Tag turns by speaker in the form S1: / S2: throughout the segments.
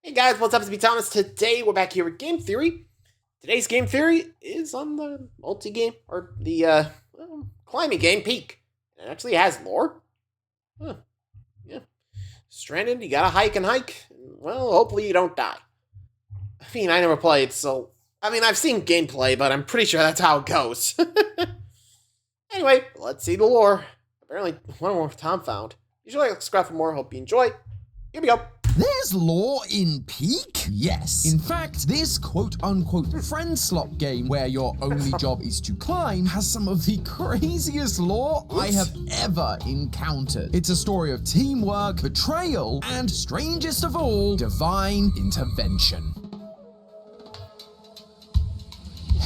S1: Hey guys, what's up? It's me, Thomas. Today we're back here with Game Theory. Today's Game Theory is on the multi-game, or the climbing game, Peak. It actually has lore. Huh. Yeah. Stranded, you gotta hike and hike. Well, hopefully you don't die. I mean, I never played, so... I've seen gameplay, but I'm pretty sure that's how it goes. Anyway, let's see the lore. Apparently, one more Tom found. Usually I subscribe for more, hope you enjoy. Here we go.
S2: There's lore in Peak? Yes. In fact, this quote-unquote friend slot game where your only job is to climb has some of the craziest lore I have ever encountered. It's a story of teamwork, betrayal, and strangest of all, divine intervention.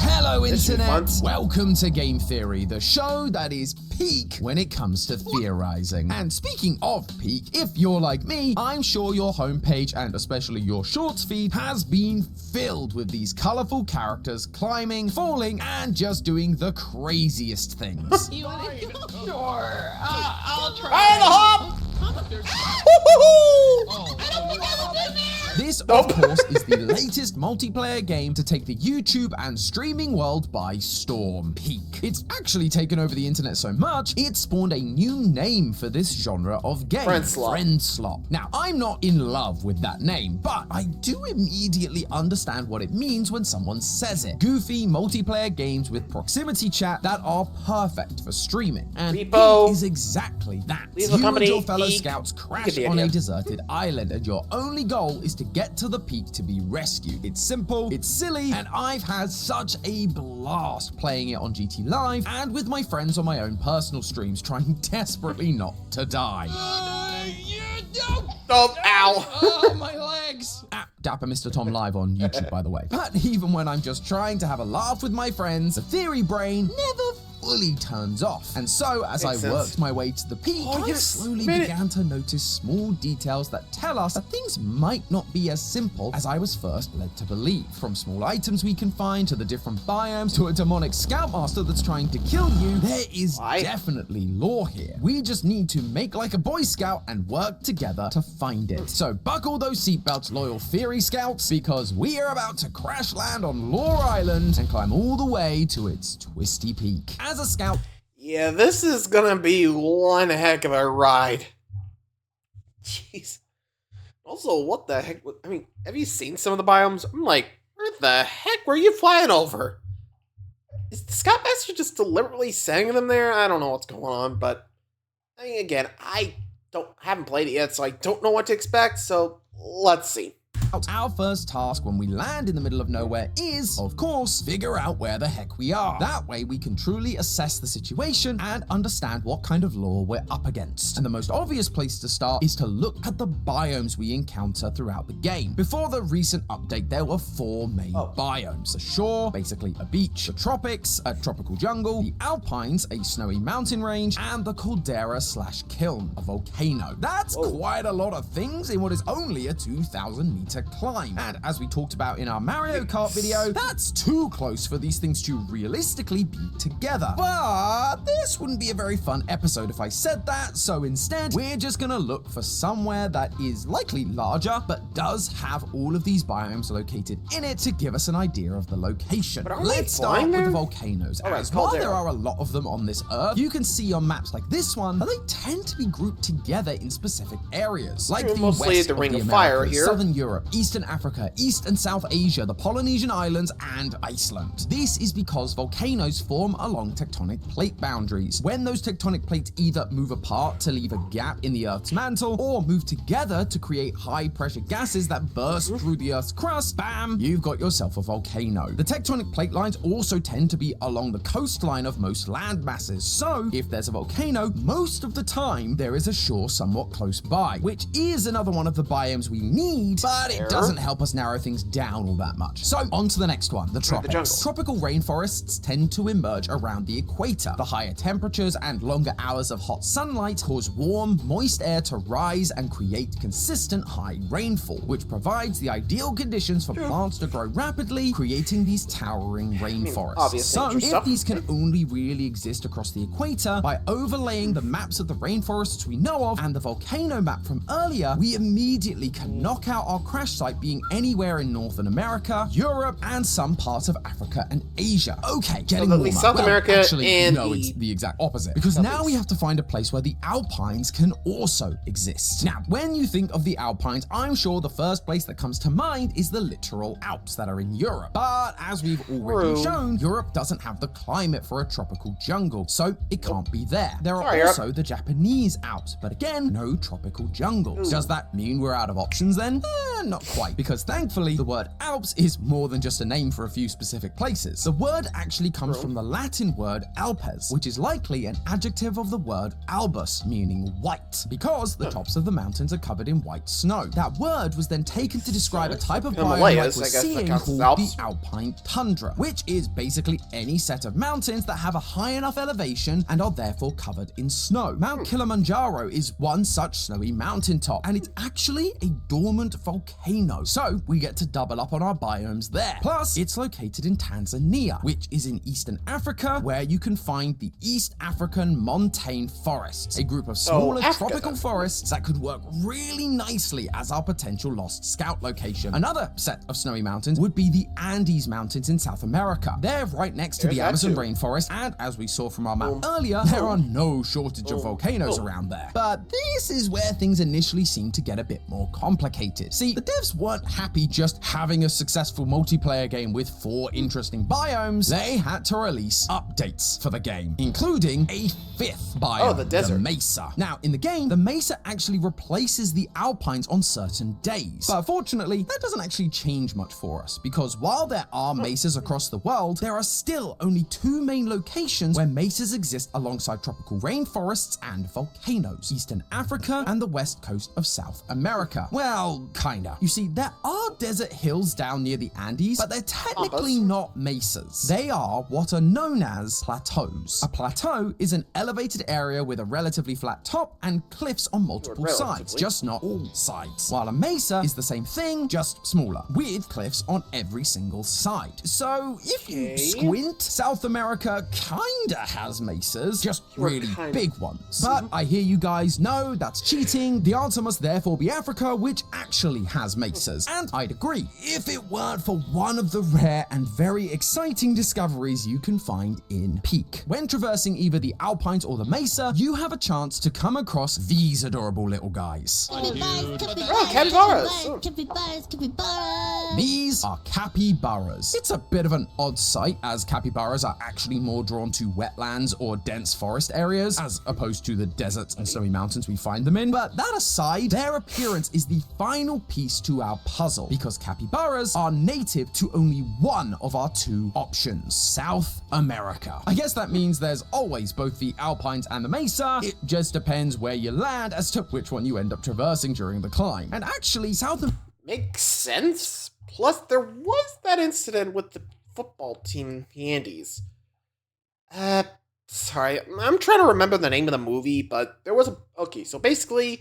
S2: Hello Internet, welcome to Game Theory, the show that is peak when it comes to theorizing. And speaking of peak, if you're like me, I'm sure your homepage and especially your shorts feed has been filled with these colorful characters climbing, falling, and just doing the craziest things.
S3: Sure, I'll try.
S1: Fire the hop!
S2: This, of course, is the latest multiplayer game to take the YouTube and streaming world by storm, Peak. It's actually taken over the internet so much, it spawned a new name for this genre of game.
S1: Friend slot.
S2: Now, I'm not in love with that name, but I do immediately understand what it means when someone says it. Goofy multiplayer games with proximity chat that are perfect for streaming. And Peak is exactly that. You and your fellow scouts crash on a deserted island, and your only goal is to get to the peak to be rescued. It's simple, it's silly, and I've had such a blast playing it on GT Live and with my friends on my own personal streams trying desperately not to die.
S1: Oh, ow.
S3: Oh, my legs.
S2: Dapper Mr. Tom Live on YouTube, by the way. But even when I'm just trying to have a laugh with my friends, the theory brain never fully turns off. And so, as I worked my way to the peak, I slowly began to notice small details that tell us that things might not be as simple as I was first led to believe. From small items we can find, to the different biomes, to a demonic scoutmaster that's trying to kill you, there is definitely lore here. We just need to make like a Boy Scout and work together to find it. So buckle those seatbelts, loyal theory scouts, because we are about to crash land on Lore Island and climb all the way to its twisty peak. As a scout,
S1: yeah, this is gonna be one heck of a ride. Jeez. Also, what the heck? Have you seen some of the biomes? I'm like, where the heck were you flying over? Is the Scoutmaster just deliberately sending them there? I don't know what's going on, but again, I haven't played it yet, so I don't know what to expect. So let's see.
S2: Our first task when we land in the middle of nowhere is, of course, figure out where the heck we are. That way we can truly assess the situation and understand what kind of lore we're up against. And the most obvious place to start is to look at the biomes we encounter throughout the game. Before the recent update, there were 4 main biomes. The shore, basically a beach, the tropics, a tropical jungle, the alpines, a snowy mountain range, and the caldera/kiln, a volcano. That's quite a lot of things in what is only a 2,000-meter climb. And as we talked about in our Mario Kart video, that's too close for these things to realistically be together. But this wouldn't be a very fun episode if I said that, so instead, we're just gonna look for somewhere that is likely larger, but does have all of these biomes located in it to give us an idea of the location. Let's start with the volcanoes. As while there are a lot of them on this Earth, you can see on maps like this one that they tend to be grouped together in specific areas, like the west of the Americas, Southern Europe, Eastern Africa, East and South Asia, the Polynesian Islands, and Iceland. This is because volcanoes form along tectonic plate boundaries. When those tectonic plates either move apart to leave a gap in the Earth's mantle, or move together to create high-pressure gases that burst through the Earth's crust, bam, you've got yourself a volcano. The tectonic plate lines also tend to be along the coastline of most land masses, so if there's a volcano, most of the time there is a shore somewhat close by, which is another one of the biomes we need, but it doesn't help us narrow things down all that much. So on to the next one, the tropics. Tropical rainforests tend to emerge around the equator. The higher temperatures and longer hours of hot sunlight cause warm, moist air to rise and create consistent high rainfall, which provides the ideal conditions for plants to grow rapidly, creating these towering rainforests. So if these can only really exist across the equator, by overlaying the maps of the rainforests we know of and the volcano map from earlier, we immediately can knock out our crash crash site being anywhere in Northern America, Europe, and some parts of Africa and Asia. Okay, getting
S1: at
S2: warmer.
S1: least South America
S2: actually,
S1: and
S2: no, it's the exact opposite. Because now we have to find a place where the Alpines can also exist. Now, when you think of the Alpines, I'm sure the first place that comes to mind is the literal Alps that are in Europe. But as we've already shown, Europe doesn't have the climate for a tropical jungle, so it can't be there. There are also the Japanese Alps, but again, no tropical jungles. Does that mean we're out of options then? Not quite, because thankfully the word Alps is more than just a name for a few specific places. The word actually comes from the Latin word Alpes, which is likely an adjective of the word albus, meaning white, because the tops of the mountains are covered in white snow. That word was then taken to describe a type of biome like we're seeing called the Alpine tundra, which is basically any set of mountains that have a high enough elevation and are therefore covered in snow. Mount Kilimanjaro is one such snowy mountaintop, and it's actually a dormant volcano, so we get to double up on our biomes there. Plus, it's located in Tanzania, which is in Eastern Africa, where you can find the East African montane forests, a group of smaller tropical forests that could work really nicely as our potential lost scout location. Another set of snowy mountains would be the Andes Mountains in South America. They're right next to the Amazon rainforest, and as we saw from our map earlier, there are no shortage of volcanoes around there. But this is where things initially seem to get a bit more complicated. See, the devs weren't happy just having a successful multiplayer game with 4 interesting biomes. They had to release updates for the game, including a 5th biome,
S1: the desert.
S2: the Mesa. Now, in the game, the Mesa actually replaces the Alpines on certain days. But fortunately, that doesn't actually change much for us, because while there are mesas across the world, there are still only 2 main locations where mesas exist alongside tropical rainforests and volcanoes: Eastern Africa and the west coast of South America. Well, kinda. You see, there are desert hills down near the Andes, but they're technically not mesas. They are what are known as plateaus. A plateau is an elevated area with a relatively flat top and cliffs on multiple sides, just not all sides. While a mesa is the same thing, just smaller, with cliffs on every single side. So if you squint, South America kinda has mesas, just really big ones. But I hear you guys know that's cheating. The answer must therefore be Africa, which actually has mesas. And I'd agree, if it weren't for one of the rare and very exciting discoveries you can find in Peak. When traversing either the Alpines or the Mesa, you have a chance to come across these adorable little guys.
S1: Capybaras.
S2: These are capybaras. It's a bit of an odd sight, as capybaras are actually more drawn to wetlands or dense forest areas, as opposed to the deserts and snowy mountains we find them in. But that aside, their appearance is the final piece to our puzzle, because capybaras are native to only one of our 2 options: South America. I guess that means there's always both the Alpines and the Mesa. It just depends where you land as to which one you end up traversing during the climb. And actually,
S1: Makes sense. Plus, there was that incident with the football team in the Andes. Sorry, I'm trying to remember the name of the movie, but there was so basically,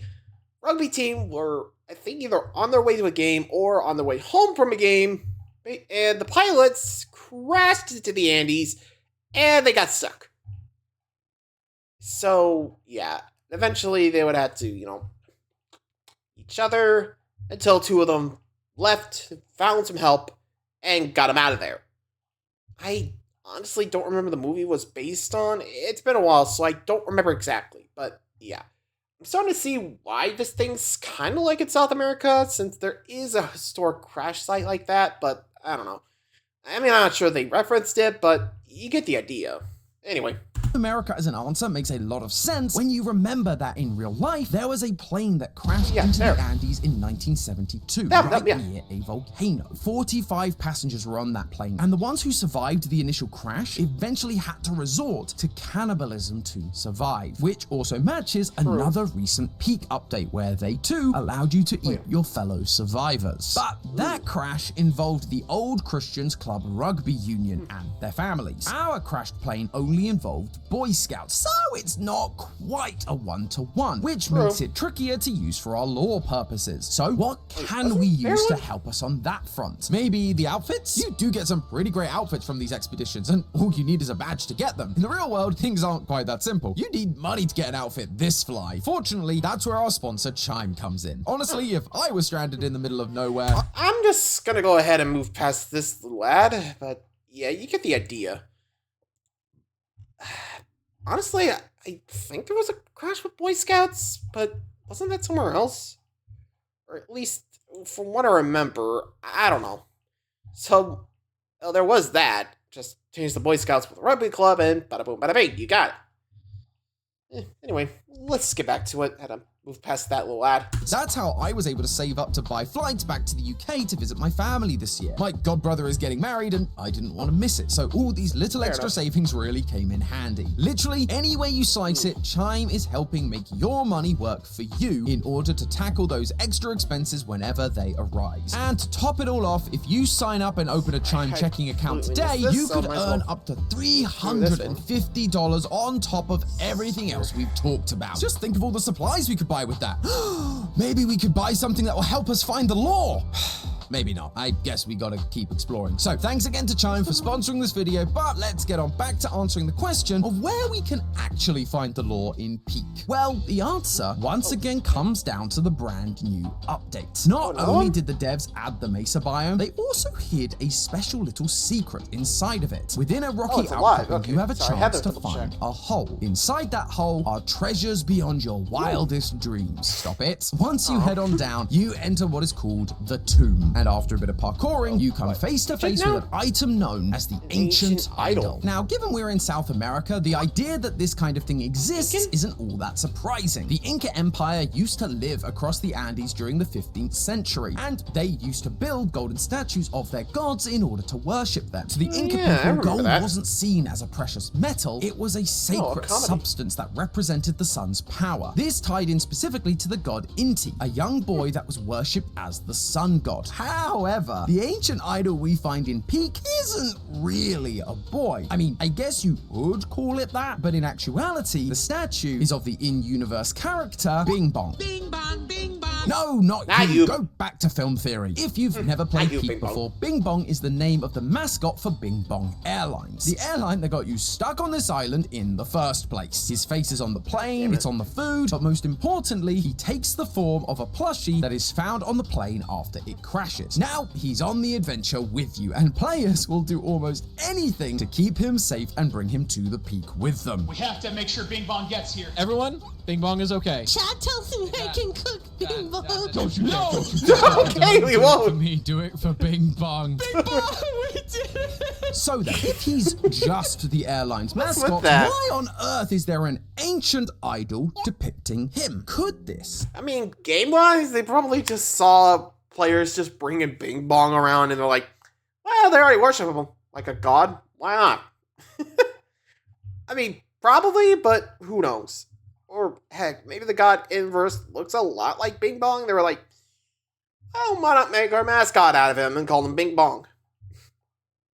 S1: rugby team were, I think, either on their way to a game or on their way home from a game, and the pilots crashed into the Andes, and they got stuck. So, yeah, eventually they would have to, each other until 2 of them left, found some help, and got them out of there. I honestly don't remember the movie was based on. It's been a while, so I don't remember exactly. But yeah, I'm starting to see why this thing's kind of like in South America, since there is a historic crash site like that, but I don't know. I mean, I'm not sure they referenced it, but you get the idea. Anyway.
S2: America as an answer makes a lot of sense when you remember that in real life, there was a plane that crashed into the Andes in 1972, near a volcano. 45 passengers were on that plane, and the ones who survived the initial crash eventually had to resort to cannibalism to survive, which also matches another recent Peak update where they too allowed you to eat your fellow survivors. But that crash involved the Old Christians Club Rugby Union and their families. Our crashed plane only involved Boy Scouts, so it's not quite a one-to-one, which makes it trickier to use for our lore purposes. So what can we use to help us on that front? Maybe the outfits? You do get some pretty great outfits from these expeditions, and all you need is a badge to get them. In the real world, things aren't quite that simple. You need money to get an outfit this fly. Fortunately, that's where our sponsor Chime comes in. Honestly, if I was stranded in the middle of nowhere...
S1: I'm just gonna go ahead and move past this little ad, but yeah, you get the idea. Honestly, I think there was a crash with Boy Scouts, but wasn't that somewhere else? Or at least, from what I remember, I don't know. So, well, there was that. Just change the Boy Scouts with a rugby club and bada boom, bada bing, you got it. Anyway, let's get back to it. Had to move past that little ad.
S2: That's how I was able to save up to buy flights back to the UK to visit my family this year. My godbrother is getting married and I didn't want to miss it, so all these little extra savings really came in handy. Literally, any way you slice it, Chime is helping make your money work for you in order to tackle those extra expenses whenever they arise. And to top it all off, if you sign up and open a Chime checking account today, you could earn up to $350 on top of everything else we've talked about. Just think of all the supplies we could buy with that. Maybe we could buy something that will help us find the lore. Maybe not. I guess we gotta keep exploring. So thanks again to Chime for sponsoring this video, but let's get on back to answering the question of where we can actually find the lore in Peak. Well, the answer once again comes down to the brand new update. Not only did the devs add the Mesa biome, they also hid a special little secret inside of it. Within a rocky outcrop, you have a chance to find a hole. Inside that hole are treasures beyond your wildest dreams. Stop it. Once you head on down, you enter what is called the Tomb. And after a bit of parkouring, you come face to face with an item known as the Ancient Idol. Now, given we're in South America, the idea that this kind of thing exists isn't all that surprising. The Inca Empire used to live across the Andes during the 15th century, and they used to build golden statues of their gods in order to worship them. To the Inca people, gold wasn't seen as a precious metal, it was a sacred substance that represented the sun's power. This tied in specifically to the god Inti, a young boy that was worshipped as the sun god. However, the ancient idol we find in Peak isn't really a boy. I mean, I guess you could call it that, but in actuality, the statue is of the in-universe character Bing Bong. Bing Bong, Bing Bong. No, not you. Go back to film theory. If you've never played Peak before, Bing Bong is the name of the mascot for Bing Bong Airlines, the airline that got you stuck on this island in the first place. His face is on the plane, it's on the food, but most importantly, he takes the form of a plushie that is found on the plane after it crashes. Now, he's on the adventure with you, and players will do almost anything to keep him safe and bring him to the peak with them.
S3: We have to make sure Bing Bong gets here.
S4: Everyone, Bing Bong is okay.
S5: Chad tells me I can cook Bing Bong.
S4: Don't you know?
S1: Okay, we won't.
S4: Me, do it for Bing Bong.
S5: Bing Bong, we did it.
S2: So then, if he's just the airline's mascot, why on earth is there an ancient idol depicting him? Could this?
S1: I mean, game-wise, they probably just saw players just bringing Bing Bong around and they're like, well, they already worship him like a god. Why not? I mean, probably, but who knows? Or heck, maybe the god inverse looks a lot like Bing Bong. They were like, oh, why not make our mascot out of him and call him Bing Bong?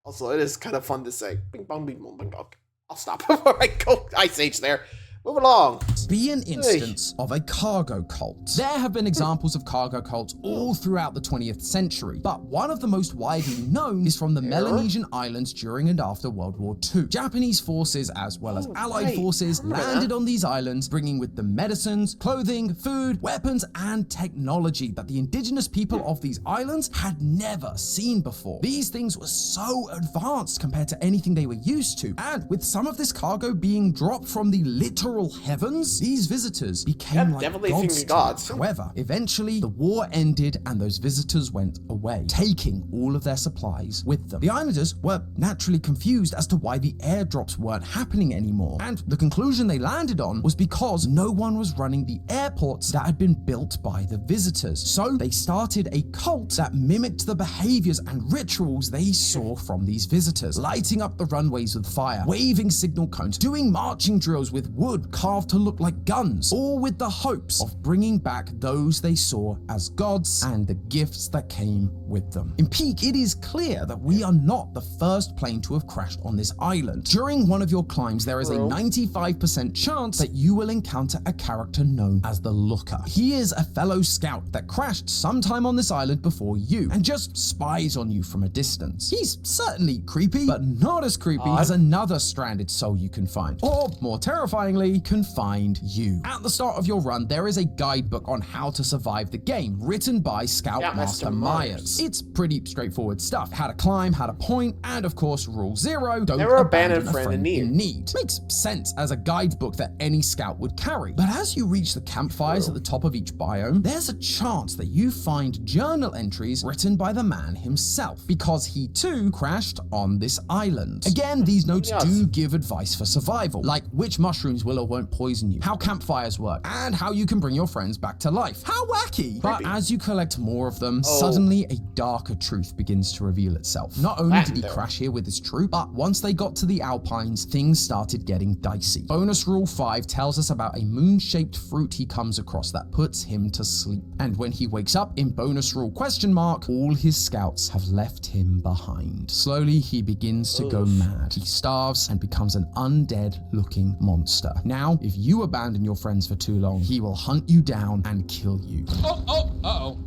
S1: Also, it is kind of fun to say Bing Bong, Bing Bong, Bing Bong. I'll stop before I go Ice Age there. Move along.
S2: Be an instance of a cargo cult. There have been examples of cargo cults all throughout the 20th century, but one of the most widely known is from the Melanesian islands during and after World War II. Japanese forces, as well as Allied forces, landed on these islands, bringing with them medicines, clothing, food, weapons, and technology that the indigenous people of these islands had never seen before. These things were so advanced compared to anything they were used to, and with some of this cargo being dropped from the literal heavens, these visitors became like gods. However, eventually the war ended and those visitors went away, taking all of their supplies with them. The islanders were naturally confused as to why the airdrops weren't happening anymore, and the conclusion they landed on was because no one was running the airports that had been built by the visitors. So they started a cult that mimicked the behaviors and rituals they saw from these visitors, lighting up the runways with fire, waving signal cones, doing marching drills with wood carved to look like guns, all with the hopes of bringing back those they saw as gods and the gifts that came with them. In Peak, it is clear that we are not the first plane to have crashed on this island. During one of your climbs, there is a 95% chance that you will encounter a character known as the Looker. He is a fellow scout that crashed sometime on this island before you and just spies on you from a distance. He's certainly creepy, but not as creepy as another stranded soul you can find, or more terrifyingly, can find you. At the start of your run, there is a guidebook on how to survive the game, written by Scoutmaster Myers. It's pretty straightforward stuff. How to climb, how to point, and of course, rule 0, don't
S1: Never
S2: abandon
S1: a friend in need.
S2: Makes sense as a guidebook that any scout would carry. But as you reach the campfires at the top of each biome, there's a chance that you find journal entries written by the man himself, because he too crashed on this island. Again, these notes do give advice for survival, like which mushrooms will or won't poison you, how campfires work, and how you can bring your friends back to life. How wacky! But as you collect more of them, suddenly a darker truth begins to reveal itself. Not only did he crash here with his troop, but once they got to the Alpines, things started getting dicey. Bonus rule 5 tells us about a moon-shaped fruit he comes across that puts him to sleep. And when he wakes up in bonus rule ? All his scouts have left him behind. Slowly, he begins to go mad. He starves and becomes an undead-looking monster. Now, if you abandon your friends for too long, he will hunt you down and kill you.
S1: Oh,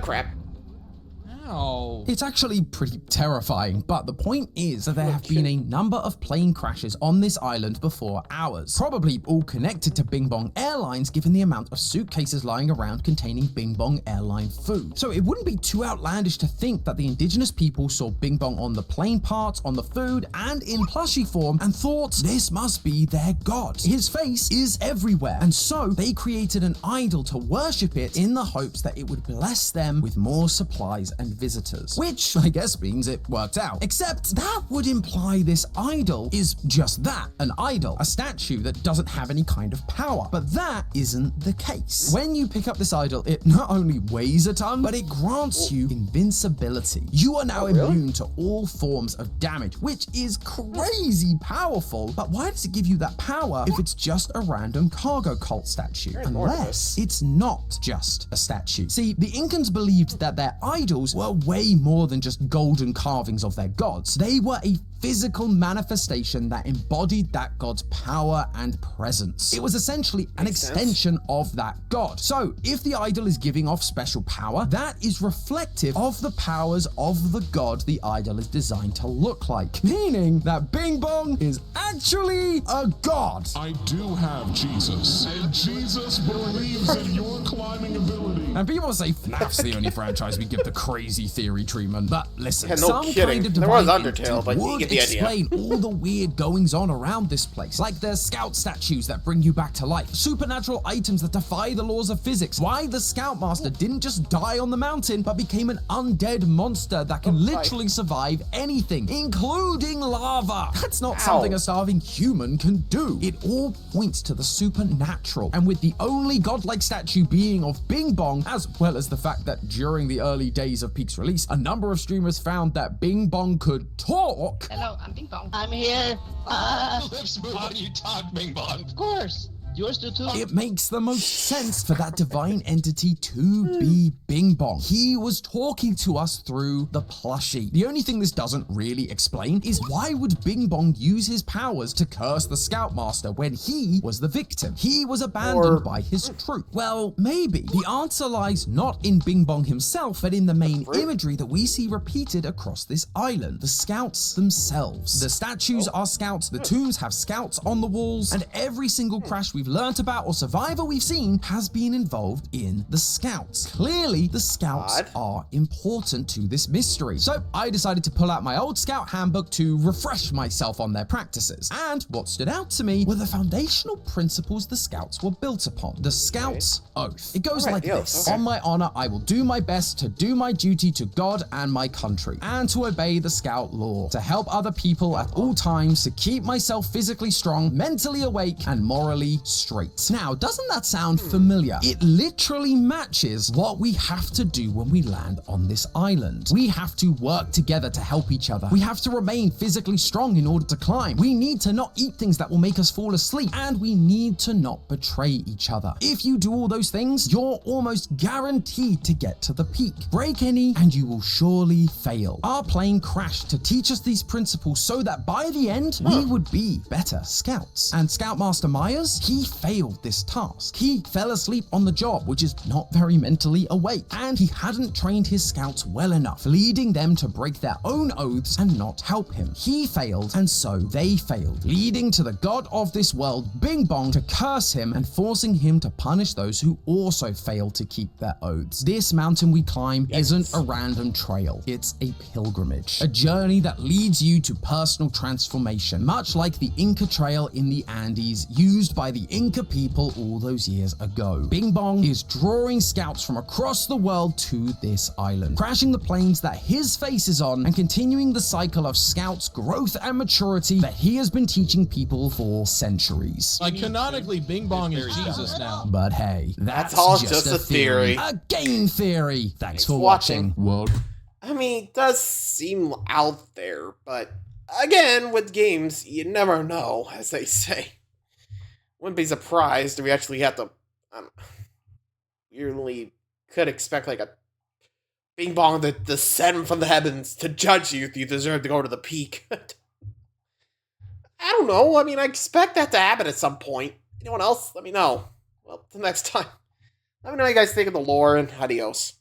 S1: crap.
S4: Ow.
S2: It's actually pretty terrifying, but the point is that there have been a number of plane crashes on this island before ours, probably all connected to Bing Bong Airlines given the amount of suitcases lying around containing Bing Bong airline food. So it wouldn't be too outlandish to think that the indigenous people saw Bing Bong on the plane parts, on the food, and in plushie form and thought this must be their god. His face is everywhere, and so they created an idol to worship it in the hopes that it would bless them with more supplies and visitors, which I guess means it worked out. Except that would imply this idol is just that, an idol, a statue that doesn't have any kind of power. But that isn't the case. When you pick up this idol, it not only weighs a ton, but it grants you invincibility. You are now immune to all forms of damage, which is crazy powerful. But why does it give you that power if it's just a random cargo cult statue? Unless it's not just a statue. See, the Incans believed that their idols were way more than just golden carvings of their gods. They were a physical manifestation that embodied that god's power and presence. It was essentially an extension of that god. So if the idol is giving off special power, that is reflective of the powers of the god the idol is designed to look like. Meaning that Bing Bong is actually a god.
S6: I do have Jesus, and Jesus believes in your climbing ability.
S2: And people say FNAF's the only franchise we give the crazy theory treatment. But listen,
S1: Yeah, no
S2: some
S1: kidding.
S2: kind of
S1: There was
S2: divine
S1: Undertale,
S2: entity
S1: but you
S2: would
S1: get the idea.
S2: explain all the weird goings on around this place, like the scout statues that bring you back to life, supernatural items that defy the laws of physics, why the Scoutmaster didn't just die on the mountain, but became an undead monster that can literally survive anything, including lava. That's not something a starving human can do. It all points to the supernatural, and with the only godlike statue being of Bing Bong, as well as the fact that during the early days of Peak's release, a number of streamers found that Bing Bong could talk.
S7: Hello, I'm Bing Bong.
S5: I'm here.
S7: Lips move when you talk, Bing Bong. Of course. Yours do too.
S2: It makes the most sense for that divine entity to be Bing Bong. He was talking to us through the plushie. The only thing this doesn't really explain is why would Bing Bong use his powers to curse the Scoutmaster when he was the victim? He was abandoned by his troop. Well, maybe. The answer lies not in Bing Bong himself, but in the main imagery that we see repeated across this island. The scouts themselves. The statues are scouts, the tombs have scouts on the walls, and every single crash we've learnt about or survivor we've seen has been involved in the scouts. Clearly, the scouts are important to this mystery. So I decided to pull out my old scout handbook to refresh myself on their practices. And what stood out to me were the foundational principles the scouts were built upon. The Scouts' Oath. It goes like this. On my honor, I will do my best to do my duty to God and my country, and to obey the scout law, to help other people at all times, to keep myself physically strong, mentally awake, and morally straight. Now, doesn't that sound familiar? It literally matches what we have to do when we land on this island. We have to work together to help each other. We have to remain physically strong in order to climb. We need to not eat things that will make us fall asleep, and we need to not betray each other. If you do all those things, you're almost guaranteed to get to the peak. Break any and you will surely fail. Our plane crashed to teach us these principles so that by the end, we would be better scouts. And Scoutmaster Myers, he failed this task. He fell asleep on the job, which is not very mentally awake, and he hadn't trained his scouts well enough, leading them to break their own oaths and not help him. He failed, and so they failed, leading to the god of this world, Bing Bong, to curse him and forcing him to punish those who also failed to keep their oaths. This mountain we climb isn't a random trail. It's a pilgrimage, a journey that leads you to personal transformation, much like the Inca Trail in the Andes used by the Inca people all those years ago. Bing Bong is drawing scouts from across the world to this island, crashing the planes that his face is on and continuing the cycle of scouts' growth and maturity that he has been teaching people for centuries.
S4: Like, canonically, Bing Bong is Jesus now.
S2: But hey, that's
S1: all
S2: just
S1: a theory.
S2: A game theory. Thanks for watching.
S6: Well,
S1: I mean, it does seem out there, but again, with games, you never know, as they say. Wouldn't be surprised if we actually have to, you really could expect like a Bing Bong to descend from the heavens to judge you if you deserve to go to the peak. I don't know, I mean, I expect that to happen at some point. Anyone else? Let me know. Well, till next time. Let me know what you guys think of the lore, and adios.